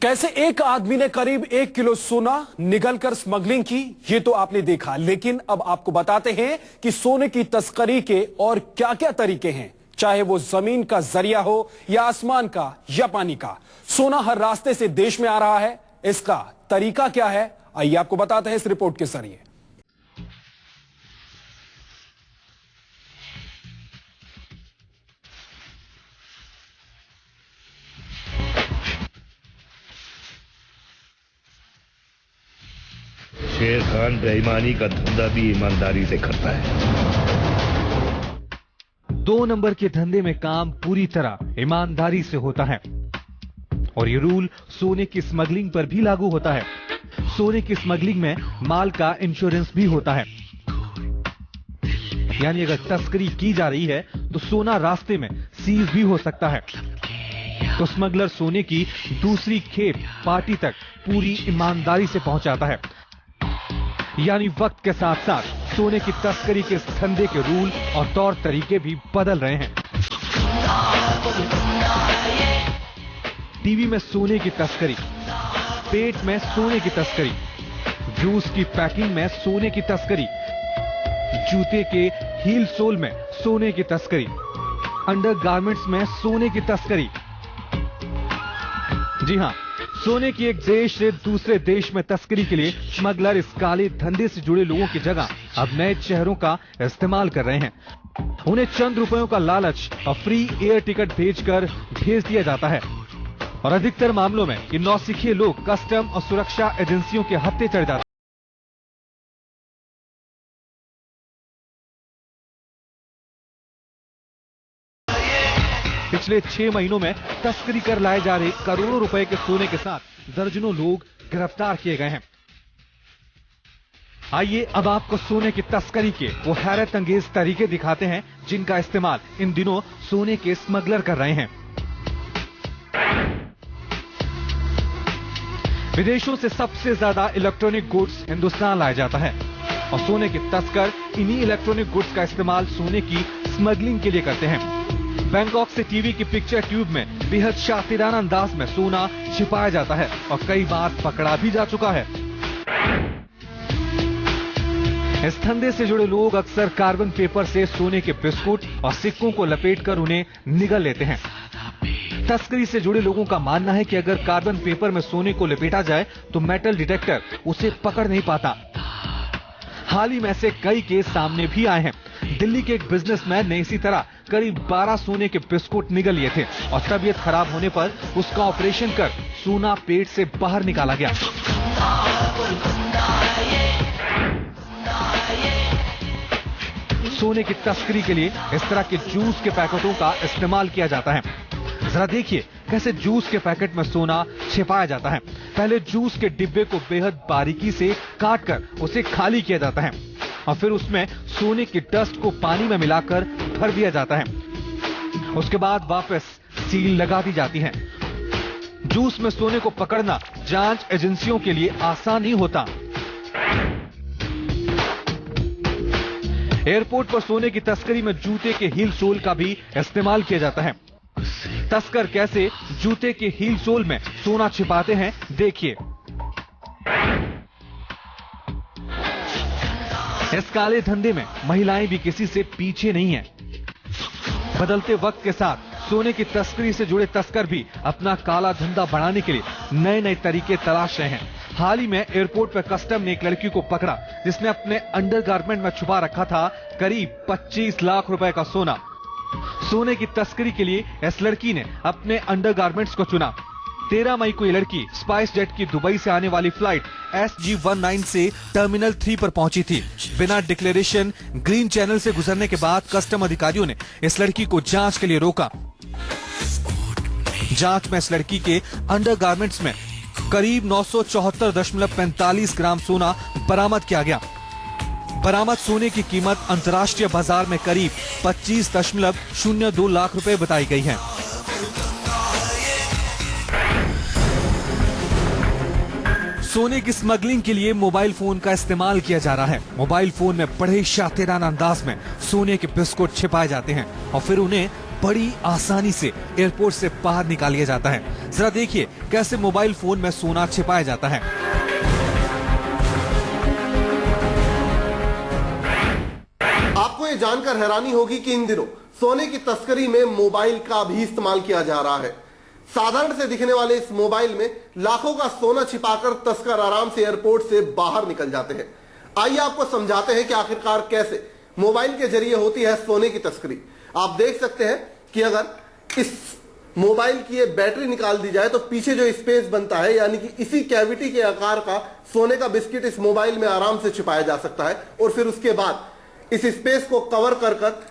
कैसे एक आदमी ने करीब 1 किलो सोना निगलकर स्मगलिंग की, ये तो आपने देखा। लेकिन अब आपको बताते हैं कि सोने की तस्करी के और क्या क्या तरीके हैं। चाहे वो जमीन का जरिया हो या आसमान का या पानी का, सोना हर रास्ते से देश में आ रहा है। इसका तरीका क्या है, आइए आपको बताते हैं इस रिपोर्ट के जरिए। शेर खान बेईमानी का धंधा भी ईमानदारी से करता है। 2 नंबर के धंधे में काम पूरी तरह ईमानदारी से होता है और ये रूल सोने की स्मगलिंग पर भी लागू होता है। सोने की स्मगलिंग में माल का इंश्योरेंस भी होता है, यानी अगर तस्करी की जा रही है तो सोना रास्ते में सीज भी हो सकता है। तो स्मगलर सोने की दूसरी खेप पार्टी तक पूरी ईमानदारी से पहुंचाता है। यानी वक्त के साथ साथ सोने की तस्करी के इस धंधे के रूल और तौर तरीके भी बदल रहे हैं। टीवी में सोने की तस्करी, पेट में सोने की तस्करी, जूस की पैकिंग में सोने की तस्करी, जूते के हील सोल में सोने की तस्करी, अंडरगारमेंट्स में सोने की तस्करी। जी हां, सोने की एक देश से दूसरे देश में तस्करी के लिए स्मगलर इस काले धंधे से जुड़े लोगों की जगह अब नए चेहरों का इस्तेमाल कर रहे हैं। उन्हें चंद रुपयों का लालच और फ्री एयर टिकट भेजकर भेज दिया जाता है और अधिकतर मामलों में ये नौसिखिए लोग कस्टम और सुरक्षा एजेंसियों के हत्थे चढ़ जाते हैं। पिछले 6 महीनों में तस्करी कर लाए जा रहे करोड़ों रुपए के सोने के साथ दर्जनों लोग गिरफ्तार किए गए हैं। आइए अब आपको सोने की तस्करी के वो हैरत अंगेज तरीके दिखाते हैं जिनका इस्तेमाल इन दिनों सोने के स्मगलर कर रहे हैं। विदेशों से सबसे ज्यादा इलेक्ट्रॉनिक गुड्स हिंदुस्तान लाया जाता है और सोने के तस्कर इन्हीं इलेक्ट्रॉनिक गुड्स का इस्तेमाल सोने की स्मगलिंग के लिए करते हैं। बैंकॉक से टीवी की पिक्चर ट्यूब में बेहद शातिराना अंदाज में सोना छिपाया जाता है और कई बार पकड़ा भी जा चुका है। इस धंधे से जुड़े लोग अक्सर कार्बन पेपर से सोने के बिस्कुट और सिक्कों को लपेटकर उन्हें निगल लेते हैं। तस्करी से जुड़े लोगों का मानना है कि अगर कार्बन पेपर में सोने को लपेटा जाए तो मेटल डिटेक्टर उसे पकड़ नहीं पाता। हाल ही में ऐसे कई केस सामने भी आए हैं। दिल्ली के एक बिजनेसमैन ने इसी तरह करीब 12 सोने के बिस्कुट निगल लिए थे और तबीयत खराब होने पर उसका ऑपरेशन कर सोना पेट से बाहर निकाला गया। सोने की तस्करी के लिए इस तरह के जूस के पैकेटों का इस्तेमाल किया जाता है। जरा देखिए कैसे जूस के पैकेट में सोना छिपाया जाता है। पहले जूस के डिब्बे को बेहद बारीकी से काटकर उसे खाली किया जाता है और फिर उसमें सोने की डस्ट को पानी में मिलाकर भर दिया जाता है। उसके बाद वापस सील लगा दी जाती है। जूस में सोने को पकड़ना जांच एजेंसियों के लिए आसान नहीं होता। एयरपोर्ट पर सोने की तस्करी में जूते के हील सोल का भी इस्तेमाल किया जाता है। तस्कर कैसे जूते के हील सोल में सोना छिपाते हैं, देखिए। इस काले धंधे में महिलाएं भी किसी से पीछे नहीं हैं। बदलते वक्त के साथ सोने की तस्करी से जुड़े तस्कर भी अपना काला धंधा बढ़ाने के लिए नए नए तरीके तलाश रहे हैं। हाल ही में एयरपोर्ट पर कस्टम ने एक लड़की को पकड़ा जिसने अपने अंडरगारमेंट में छुपा रखा था करीब 25 लाख रुपए का सोना। सोने की तस्करी के लिए इस लड़की ने अपने अंडरगारमेंट्स को चुना। 13 मई को ये लड़की स्पाइस जेट की दुबई से आने वाली फ्लाइट SG19 से टर्मिनल 3 पर पहुंची थी। बिना डिक्लेरेशन ग्रीन चैनल से गुजरने के बाद कस्टम अधिकारियों ने इस लड़की को जांच के लिए रोका। जांच में इस लड़की के अंडरगारमेंट्स में करीब 974.45 ग्राम सोना बरामद किया गया। बरामद सोने की कीमत अंतर्राष्ट्रीय बाजार में करीब 25.02 लाख रुपए बताई गई है। सोने की स्मगलिंग के लिए मोबाइल फोन का इस्तेमाल किया जा रहा है। मोबाइल फोन में बड़े शातिराना अंदाज में सोने के बिस्कुट छिपाए जाते हैं और फिर उन्हें बड़ी आसानी से एयरपोर्ट से बाहर निकाल लिया जाता है। जरा देखिए कैसे मोबाइल फोन में सोना छिपाया जाता है। आपको ये जानकर हैरानी होगी कि इन दिनों सोने की तस्करी में मोबाइल का भी इस्तेमाल किया जा रहा है। साधारण से दिखने वाले इस मोबाइल में लाखों का सोना छिपाकर तस्कर आराम से एयरपोर्ट से बाहर निकल जाते हैं। आइए आपको समझाते हैं कि आखिरकार कैसे मोबाइल के जरिए होती है सोने की तस्करी। आप देख सकते हैं कि अगर इस मोबाइल की ये बैटरी निकाल दी जाए तो पीछे जो स्पेस बनता है, यानी कि इसी कैविटी के आकार का सोने का बिस्किट इस मोबाइल में आराम से छिपाया जा सकता है। और फिर उसके बाद इस स्पेस को कवर कर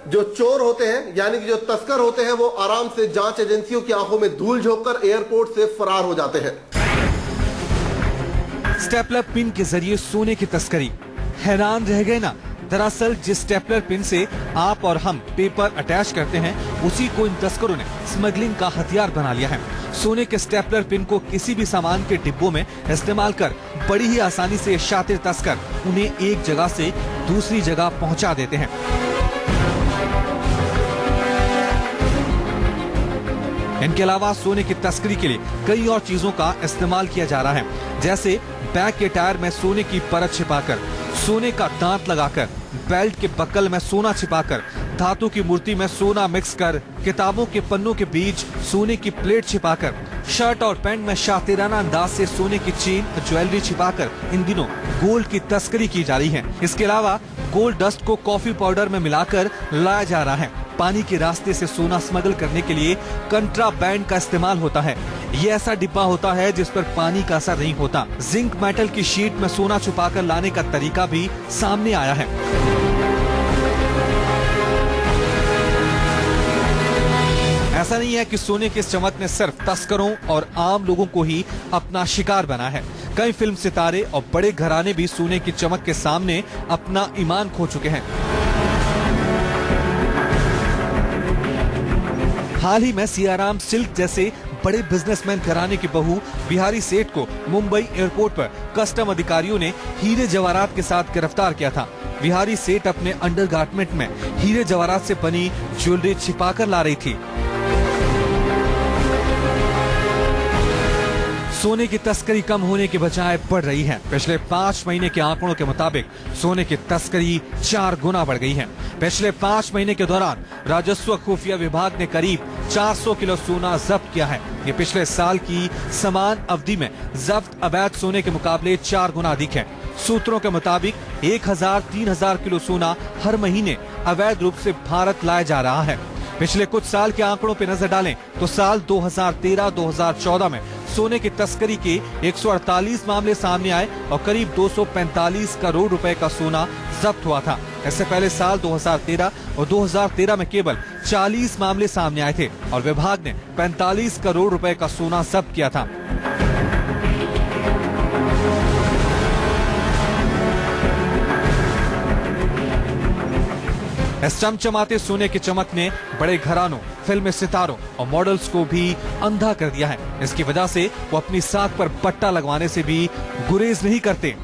जो चोर होते हैं, यानी कि जो तस्कर होते हैं, वो आराम से जांच एजेंसियों की आंखों में धूल झोंककर एयरपोर्ट से फरार हो जाते हैं। स्टेपलर पिन के जरिए सोने की तस्करी, हैरान रह गए ना? दरअसल जिस स्टेपलर पिन से आप और हम पेपर अटैच करते हैं, उसी को इन तस्करों ने स्मगलिंग का हथियार बना लिया है। सोने के स्टेपलर पिन को किसी भी सामान के डिब्बों में इस्तेमाल कर बड़ी ही आसानी से शातिर तस्कर उन्हें एक जगह से दूसरी जगह पहुंचा देते हैं। इनके अलावा सोने की तस्करी के लिए कई और चीजों का इस्तेमाल किया जा रहा है, जैसे बैग के टायर में सोने की परत छिपाकर, सोने का दांत लगाकर, बेल्ट के बक्कल में सोना छिपाकर, धातु की मूर्ति में सोना मिक्स कर, किताबों के पन्नों के बीच सोने की प्लेट छिपाकर, शर्ट और पैंट में शातिराना अंदाज से सोने की चेन, ज्वेलरी छिपाकर इन दिनों गोल्ड की तस्करी की जा रही है। इसके अलावा गोल्ड डस्ट को कॉफी पाउडर में मिलाकर लाया जा रहा है। पानी के रास्ते से सोना स्मगल करने के लिए कंट्राबैंड का इस्तेमाल होता है। ये ऐसा डिब्बा होता है जिस पर पानी का असर नहीं होता। जिंक मेटल की शीट में सोना छुपाकर लाने का तरीका भी सामने आया है। ऐसा नहीं है कि सोने की इस चमक ने सिर्फ तस्करों और आम लोगों को ही अपना शिकार बना है। कई फिल्म सितारे और बड़े घराने भी सोने की चमक के सामने अपना ईमान खो चुके हैं। हाल ही में सियाराम सिल्क जैसे बड़े बिजनेसमैन घराने की बहू बिहारी सेठ को मुंबई एयरपोर्ट पर कस्टम अधिकारियों ने हीरे जवाहरात के साथ गिरफ्तार किया था। बिहारी सेठ अपने अंडरगारमेंट में हीरे जवाहरात से बनी ज्वेलरी छिपाकर ला रही थी। सोने की तस्करी कम होने के बजाय बढ़ रही है। पिछले 5 महीने के आंकड़ों के मुताबिक सोने की तस्करी 4 गुना बढ़ गई है। पिछले 5 महीने के दौरान राजस्व खुफिया विभाग ने करीब 400 किलो सोना जब्त किया है। ये पिछले साल की समान अवधि में जब्त अवैध सोने के मुकाबले 4 गुना अधिक है। सूत्रों के मुताबिक 1000-3000 किलो सोना हर महीने अवैध रूप से भारत लाया जा रहा है। पिछले कुछ साल के आंकड़ों पर नजर डालें तो साल 2013-2014 में सोने की तस्करी के 148 मामले सामने आए और करीब 245 करोड़ रुपए का सोना जब्त हुआ था। इससे पहले साल 2013 और 2013 में केवल 40 मामले सामने आए थे और विभाग ने 45 करोड़ रुपए का सोना जब्त किया था। इस चमचमाते सोने की चमक ने बड़े घरानों, फिल्म सितारों और मॉडल्स को भी अंधा कर दिया है। इसकी वजह से वो अपनी साख पर पट्टा लगवाने से भी गुरेज नहीं करते।